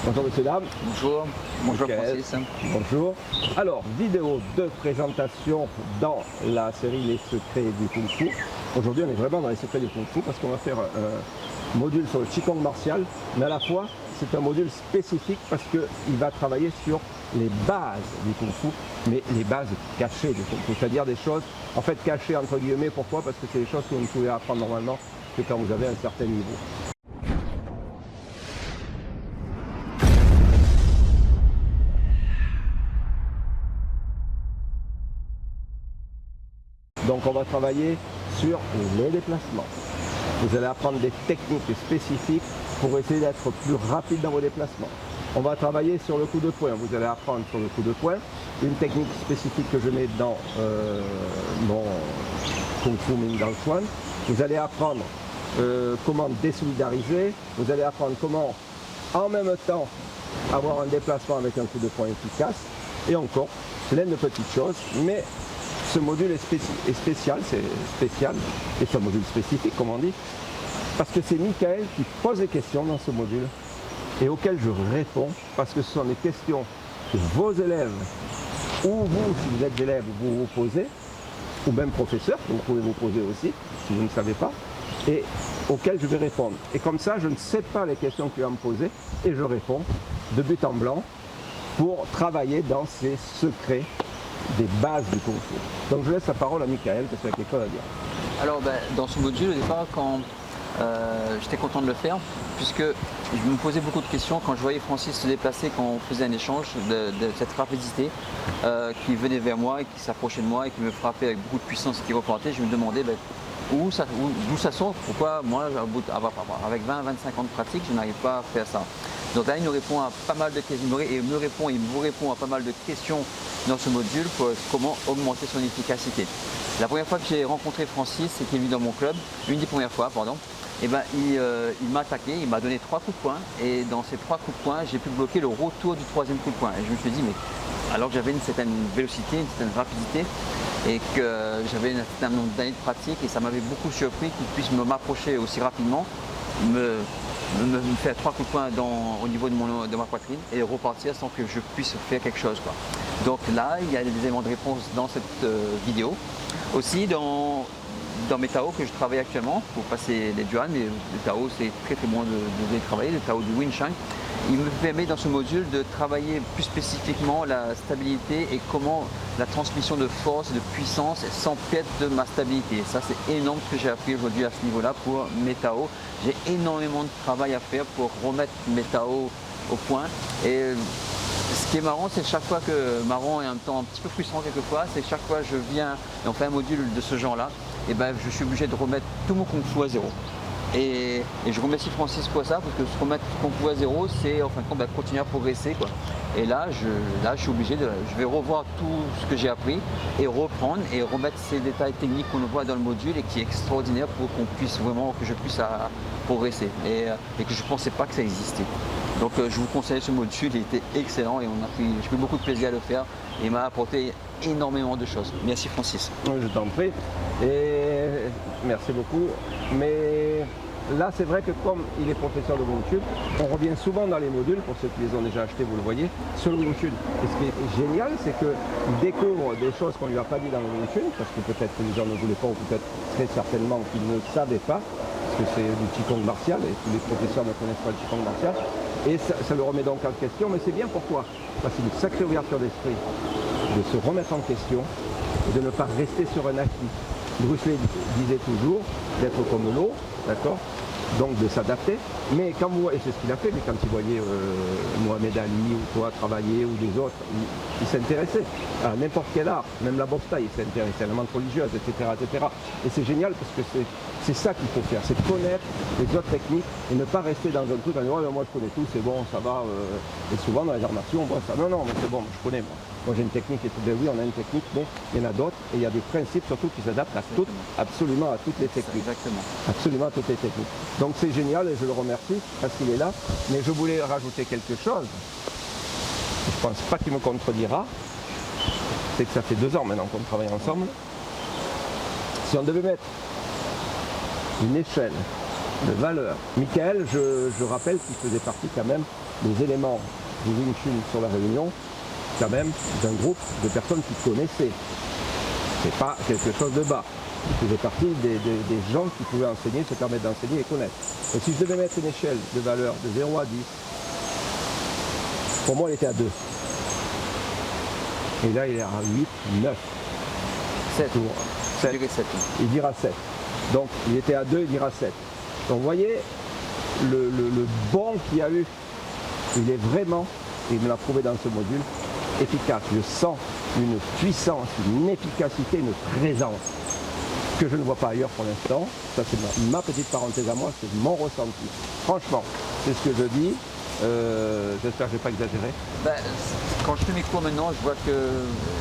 Bonjour messieurs, dames. Bonjour, bonjour Francis. Bonjour. Alors, vidéo de présentation dans la série Les secrets du Kung Fu. Aujourd'hui, on est vraiment dans les secrets du Kung Fu parce qu'on va faire un module sur le Qigong martial, mais à la fois, c'est un module spécifique parce qu'il va travailler sur les bases du Kung Fu, mais les bases cachées du Kung Fu, c'est-à-dire des choses, en fait, cachées entre guillemets. Pourquoi? Parce que c'est des choses que vous ne pouvez apprendre normalement que quand vous avez un certain niveau. Donc on va travailler sur les déplacements. Vous allez apprendre des techniques spécifiques pour essayer d'être plus rapide dans vos déplacements. On va travailler sur le coup de poing. Vous allez apprendre sur le coup de poing une technique spécifique que je mets dans mon Kung Fu Ming Dang Chuan. Vous allez apprendre comment désolidariser. Vous allez apprendre comment en même temps avoir un déplacement avec un coup de poing efficace. Et encore plein de petites choses. Mais ce module est spécial, c'est spécial, et c'est un module spécifique, comme on dit, parce que c'est Michael qui pose des questions dans ce module et auxquelles je réponds, parce que ce sont des questions que vos élèves, ou vous, si vous êtes élève, vous vous posez, ou même professeur, vous pouvez vous poser aussi, si vous ne savez pas, et auxquelles je vais répondre. Et comme ça, je ne sais pas les questions qu'il va me poser, et je réponds de but en blanc pour travailler dans ces secrets des bases du Kung Fu. Donc je laisse la parole à Michael parce qu'il y a quelque chose à dire. Alors dans ce module, au départ, quand j'étais content de le faire, puisque je me posais beaucoup de questions quand je voyais Francis se déplacer, quand on faisait un échange de cette rapidité qui venait vers moi et qui s'approchait de moi et qui me frappait avec beaucoup de puissance qui repartait. Je me demandais d'où ça sort, pourquoi moi, avec 20-25 ans de pratique, je n'arrive pas à faire ça. Donc là, il nous répond à pas mal de questions, il vous répond à pas mal de questions dans ce module pour comment augmenter son efficacité. La première fois que j'ai rencontré Francis, c'était lui dans mon club, une des premières fois, pardon. Et ben, il m'a attaqué, il m'a donné 3 coups de poing, et dans ces 3 coups de poing, j'ai pu bloquer le retour du 3e coup de poing. Et je me suis dit, mais alors que j'avais une certaine vélocité, une certaine rapidité, et que j'avais un certain nombre d'années de pratique, et ça m'avait beaucoup surpris qu'il puisse m'approcher aussi rapidement, me faire 3 coups de poing au niveau de ma poitrine et repartir sans que je puisse faire quelque chose, quoi. Donc là, il y a des éléments de réponse dans cette vidéo. Aussi dans mes Tao que je travaille actuellement pour passer les Duan, mais le Tao c'est très bon de les travailler, le Tao du Wing Chun. Il me permet dans ce module de travailler plus spécifiquement la stabilité et comment la transmission de force, de puissance sans perdre de ma stabilité. Ça c'est énorme ce que j'ai appris aujourd'hui à ce niveau-là pour mes Tao. J'ai énormément de travail à faire pour remettre mes Tao au point. Et ce qui est marrant, c'est chaque fois que, marrant et en même temps un petit peu frustrant quelquefois, c'est que chaque fois que je viens et on fait un module de ce genre-là, et ben je suis obligé de remettre tout mon Kung Fu à zéro. Et je remercie Francis pour ça, parce que se remettre Kung Fu à zéro, c'est en fin de compte continuer à progresser, quoi. Et là, je suis obligé je vais revoir tout ce que j'ai appris et reprendre et remettre ces détails techniques qu'on voit dans le module et qui est extraordinaire pour que je puisse progresser et que je ne pensais pas que ça existait. Donc je vous conseille ce module, il était excellent et j'ai pris beaucoup de plaisir à le faire et il m'a apporté énormément de choses. Merci Francis. Je t'en prie et merci beaucoup. Mais là c'est vrai que comme il est professeur de Wing Chun, on revient souvent dans les modules, pour ceux qui les ont déjà achetés, vous le voyez, sur le Wing Chun. Et ce qui est génial, c'est qu'il découvre des choses qu'on ne lui a pas dit dans le Wing Chun, parce que peut-être que les gens ne voulaient pas, ou peut-être très certainement qu'ils ne savaient pas, parce que c'est du Qigong martial, et tous les professeurs ne connaissent pas le Qigong martial. Et ça le remet donc en question, mais c'est bien pourquoi? Parce que c'est une sacrée ouverture d'esprit de se remettre en question et de ne pas rester sur un acquis. Bruce Lee disait toujours d'être comme l'eau, d'accord, donc de s'adapter, mais quand vous voyez, c'est ce qu'il a fait, mais quand il voyait Mohamed Ali ou toi travailler ou des autres, il s'intéressait à n'importe quel art, même la boxe thaï, il s'intéressait à la menthe religieuse, etc., etc. Et c'est génial parce que c'est ça qu'il faut faire, c'est connaître les autres techniques et ne pas rester dans un truc en disant oh, moi je connais tout, c'est bon, ça va. Et souvent dans les arts martiaux on voit ça, non, mais c'est bon, je connais moi. Moi j'ai une technique et tout, ben oui on a une technique, mais il y en a d'autres et il y a des principes surtout qui s'adaptent à toutes, absolument à toutes les techniques. Exactement. Absolument à toutes les techniques. Donc c'est génial et je le remercie parce qu'il est là, mais je voulais rajouter quelque chose. Je ne pense pas qu'il me contredira. C'est que ça fait 2 ans maintenant qu'on travaille ensemble. Si on devait mettre une échelle de valeur. Michael, je rappelle qu'il faisait partie quand même des éléments du Wing Chun sur la Réunion, quand même d'un groupe de personnes qui connaissaient. C'est pas quelque chose de bas. Il faisait partie des gens qui pouvaient enseigner, se permettre d'enseigner et connaître. Et si je devais mettre une échelle de valeur de 0 à 10, pour moi il était à 2. Et là il est à 8, 9. 7. 7. Je dirais 7. Il dira 7. Donc il était à 2, il dira 7. Donc vous voyez le bond qu'il y a eu, il est vraiment, et il me l'a prouvé dans ce module, efficace. Je sens une puissance, une efficacité, une présence que je ne vois pas ailleurs pour l'instant. Ça c'est ma petite parenthèse à moi, c'est mon ressenti. Franchement, c'est ce que je dis. J'espère que je n'ai pas exagéré. Ben, quand je fais mes cours maintenant, je vois que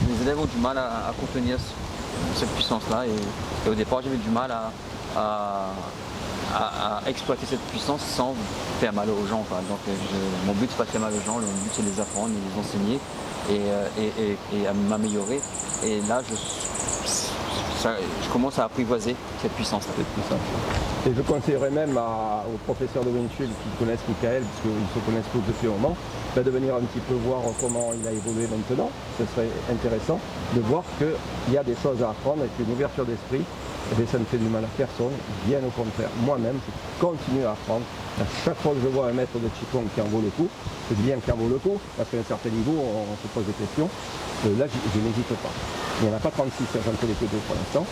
les élèves ont du mal à contenir cette puissance-là. Et au départ, j'avais du mal à exploiter cette puissance sans faire mal aux gens, quoi. Donc mon but c'est pas de faire mal aux gens, le but c'est de les apprendre, de les enseigner et à m'améliorer. Et là je commence à apprivoiser cette puissance-là. Et je conseillerais même aux professeurs de Wing Chun qui connaissent Michael, parce qu'ils se connaissent tous depuis un moment, de venir un petit peu voir comment il a évolué maintenant. Ce serait intéressant de voir qu'il y a des choses à apprendre et qu'une ouverture d'esprit, ça ne fait du mal à personne, bien au contraire. Moi-même, je continue à apprendre. À chaque fois que je vois un maître de Qigong qui en vaut le coup, je dis bien qu'il en vaut le coup, parce qu'à un certain niveau, on se pose des questions. Là, je n'hésite pas. Il n'y en a pas 36, j'en fais les que 2 pour l'instant.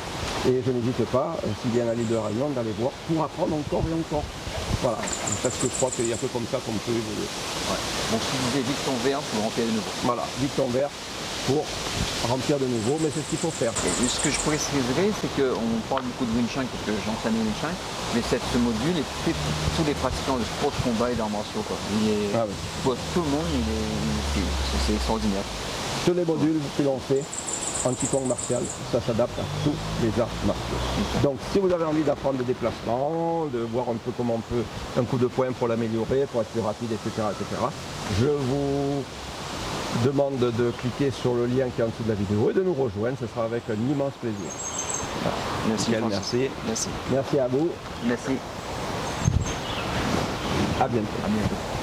Et je n'hésite pas, s'il y a un Ali de la Réunion, d'aller voir pour apprendre encore et encore. Voilà, parce que je crois qu'il y a un peu comme ça qu'on peut évoluer. Ouais. Donc si vous vide ton verre pour remplir de nouveau. Voilà, vide ton verre pour remplir de nouveau, mais c'est ce qu'il faut faire. Et ce que je préciserai, c'est qu'on parle beaucoup de Wing Chun parce que j'enseigne le Wing Chun, mais ce module est fait pour tous les pratiquants de sport de combat et d'arts martiaux. Pour tout le monde, c'est extraordinaire. Tous les modules que l'on fait en Qigong martial, ça s'adapte à tous les arts martiaux. Donc si vous avez envie d'apprendre le déplacement, de voir un peu comment on peut, un coup de poing pour l'améliorer, pour être plus rapide, etc., je vous demande de cliquer sur le lien qui est en dessous de la vidéo et de nous rejoindre, ce sera avec un immense plaisir. Voilà. Merci. Merci à vous. Merci. À bientôt. À bientôt.